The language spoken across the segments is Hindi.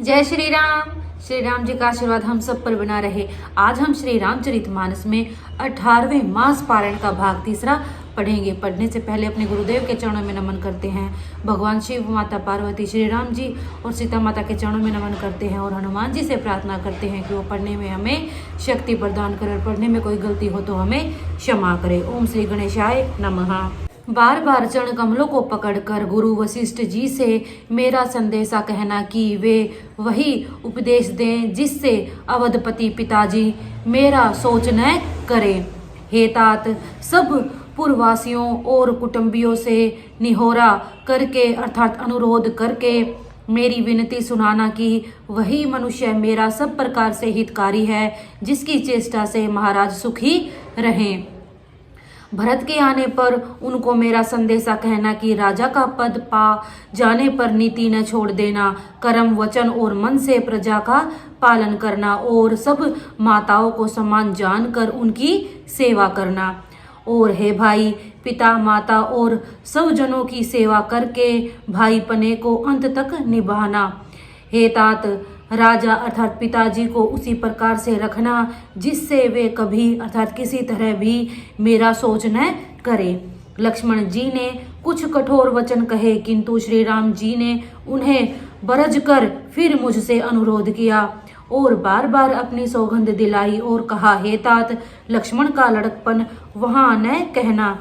जय श्री राम जी का आशीर्वाद हम सब पर बना रहे। आज हम श्री रामचरितमानस में 18वें मास पारायण का भाग तीसरा पढ़ेंगे। पढ़ने से पहले अपने गुरुदेव के चरणों में नमन करते हैं। भगवान शिव, माता पार्वती, श्री राम जी और सीता माता के चरणों में नमन करते हैं और हनुमान जी से प्रार्थना करते हैं कि वो पढ़ने में हमें शक्ति प्रदान करे, पढ़ने में कोई गलती हो तो हमें क्षमा करे। ओम श्री गणेशाय नमः। बार बार चरण कमलों को पकड़कर गुरु वशिष्ठ जी से मेरा संदेशा कहना कि वे वही उपदेश दें जिससे अवधपति पिताजी मेरा सोच न करें। हे तात, सब पूर्ववासियों और कुटुंबियों से निहोरा करके अर्थात अनुरोध करके मेरी विनती सुनाना कि वही मनुष्य मेरा सब प्रकार से हितकारी है जिसकी चेष्टा से महाराज सुखी रहें। भरत के आने पर उनको मेरा संदेशा कहना कि राजा का पद पा जाने पर नीति न छोड़ देना, कर्म वचन और मन से प्रजा का पालन करना और सब माताओं को समान जानकर उनकी सेवा करना। और हे भाई, पिता माता और सब जनों की सेवा करके भाईपने को अंत तक निभाना। हे तात, राजा अर्थात पिताजी को उसी प्रकार से रखना जिससे वे कभी अर्थात किसी तरह भी मेरा सोच न करे। लक्ष्मण जी ने कुछ कठोर वचन कहे किंतु श्री राम जी ने उन्हें बरज कर फिर मुझसे अनुरोध किया और बार बार अपनी सौगंध दिलाई और कहा, हे तात, लक्ष्मण का लड़कपन वहां न कहना।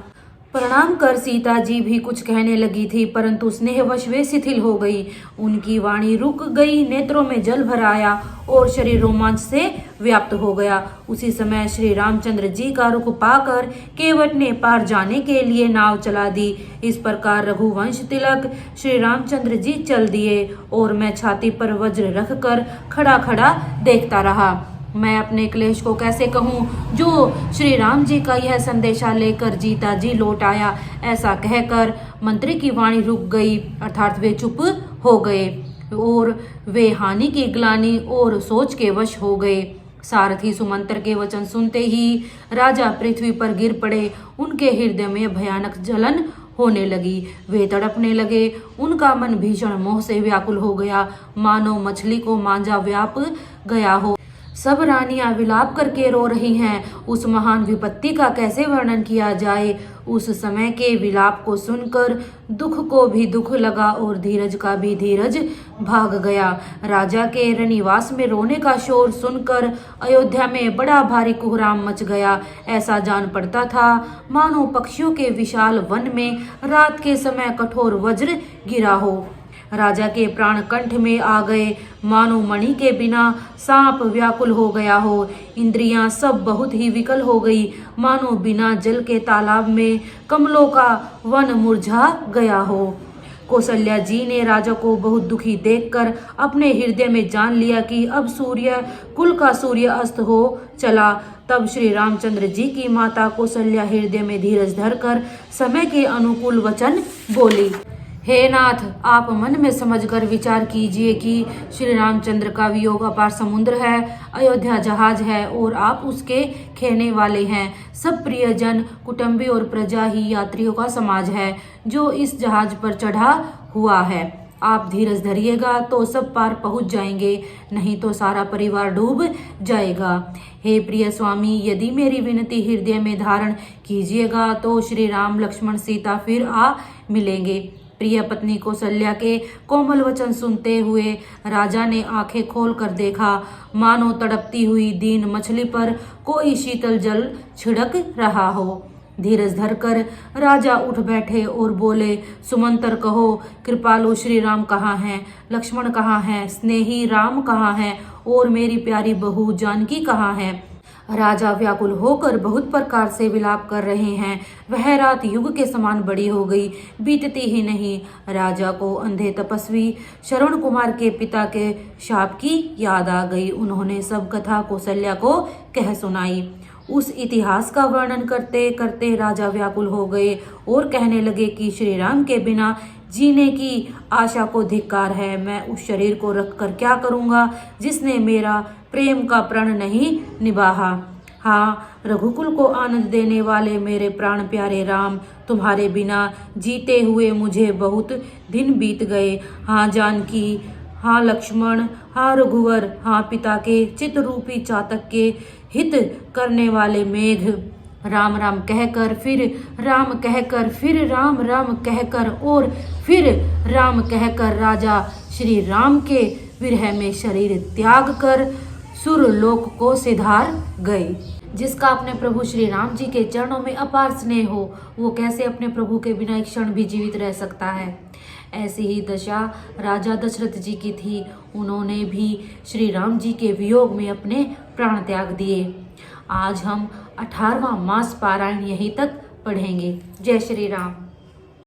प्रणाम कर सीता जी भी कुछ कहने लगी थी परंतु स्नेहवश वे शिथिल हो गई। उनकी वाणी रुक गई, नेत्रों में जल भर आया और शरीर रोमांच से व्याप्त हो गया। उसी समय श्री रामचंद्र जी का रुख पाकर केवट ने पार जाने के लिए नाव चला दी। इस प्रकार रघुवंश तिलक श्री रामचंद्र जी चल दिए और मैं छाती पर वज्र रखकर खड़ा खड़ा देखता रहा। मैं अपने क्लेश को कैसे कहूँ जो श्री राम जी का यह संदेशा लेकर जीता जी लौट आया। ऐसा कहकर मंत्री की वाणी रुक गई अर्थात वे चुप हो गए और वे हानि की ग्लानि और सोच के वश हो गए। सारथी सुमंत्र के वचन सुनते ही राजा पृथ्वी पर गिर पड़े। उनके हृदय में भयानक जलन होने लगी, वे तड़पने लगे। उनका मन भीषण मोह से व्याकुल हो गया, मानो मछली को मांझा व्याप गया हो। सब रानियां विलाप करके रो रही हैं। उस महान विपत्ति का कैसे वर्णन किया जाए। उस समय के विलाप को सुनकर दुख को भी दुख लगा और धीरज का भी धीरज भाग गया। राजा के रनिवास में रोने का शोर सुनकर अयोध्या में बड़ा भारी कोहराम मच गया। ऐसा जान पड़ता था मानो पक्षियों के विशाल वन में रात के समय कठोर वज्र गिरा हो। राजा के प्राण कंठ में आ गए, मानो मणि के बिना सांप व्याकुल हो गया हो। इंद्रियां सब बहुत ही विकल हो गई, मानो बिना जल के तालाब में कमलों का वन मुरझा गया हो। कौशल्या जी ने राजा को बहुत दुखी देखकर अपने हृदय में जान लिया कि अब सूर्य कुल का सूर्य अस्त हो चला। तब श्री रामचंद्र जी की माता कौशल्या हृदय में धीरज धरकर समय के अनुकूल वचन बोली। हे नाथ, आप मन में समझकर विचार कीजिए कि श्री रामचंद्र का वियोग अपार समुद्र है, अयोध्या जहाज है और आप उसके खेने वाले हैं। सब प्रियजन, कुटुंबी और प्रजा ही यात्रियों का समाज है जो इस जहाज पर चढ़ा हुआ है। आप धीरज धरिएगा तो सब पार पहुंच जाएंगे, नहीं तो सारा परिवार डूब जाएगा। हे प्रिय स्वामी, यदि मेरी विनती हृदय में धारण कीजिएगा तो श्री राम लक्ष्मण सीता फिर आ मिलेंगे। प्रिय पत्नी कौशल्या के कोमल वचन सुनते हुए राजा ने आंखें खोलकर देखा, मानो तड़पती हुई दीन मछली पर कोई शीतल जल छिड़क रहा हो। धीरज धरकर राजा उठ बैठे और बोले, सुमंतर कहो, कृपालु श्री राम कहाँ हैं, लक्ष्मण कहाँ हैं, स्नेही राम कहाँ हैं और मेरी प्यारी बहू जानकी कहाँ है। राजा व्याकुल होकर बहुत प्रकार से विलाप कर रहे हैं। वह रात युग के समान बड़ी हो गई, बीतती ही नहीं। राजा को अंधे तपस्वी श्रवण कुमार के पिता के शाप की याद आ गई। उन्होंने सब कथा कौशल्या को कह सुनाई। उस इतिहास का वर्णन करते करते राजा व्याकुल हो गए और कहने लगे कि श्री राम के बिना जीने की आशा को धिक्कार है। मैं उस शरीर को रखकर क्या करूँगा जिसने मेरा प्रेम का प्रण नहीं निभाहा। हाँ, रघुकुल को आनंद देने वाले मेरे प्राण प्यारे राम, तुम्हारे बिना जीते हुए मुझे बहुत दिन बीत गए। हाँ जानकी, हाँ लक्ष्मण, हाँ रघुवर, हाँ पिता के चित रूपी चातक के हित करने वाले मेघ। राम राम कहकर फिर राम कहकर फिर राम राम कहकर और फिर राम कहकर राजा श्री राम के विरह में शरीर त्याग कर सुरलोक को सिधार गए। जिसका अपने प्रभु श्री राम जी के चरणों में अपार स्नेह हो, वो कैसे अपने प्रभु के बिना एक क्षण भी जीवित रह सकता है। ऐसी ही दशा राजा दशरथ जी की थी। उन्होंने भी श्री राम जी के वियोग में अपने प्राण त्याग दिए। आज हम 18वां मास पारायण यहीं तक पढ़ेंगे। जय श्री राम।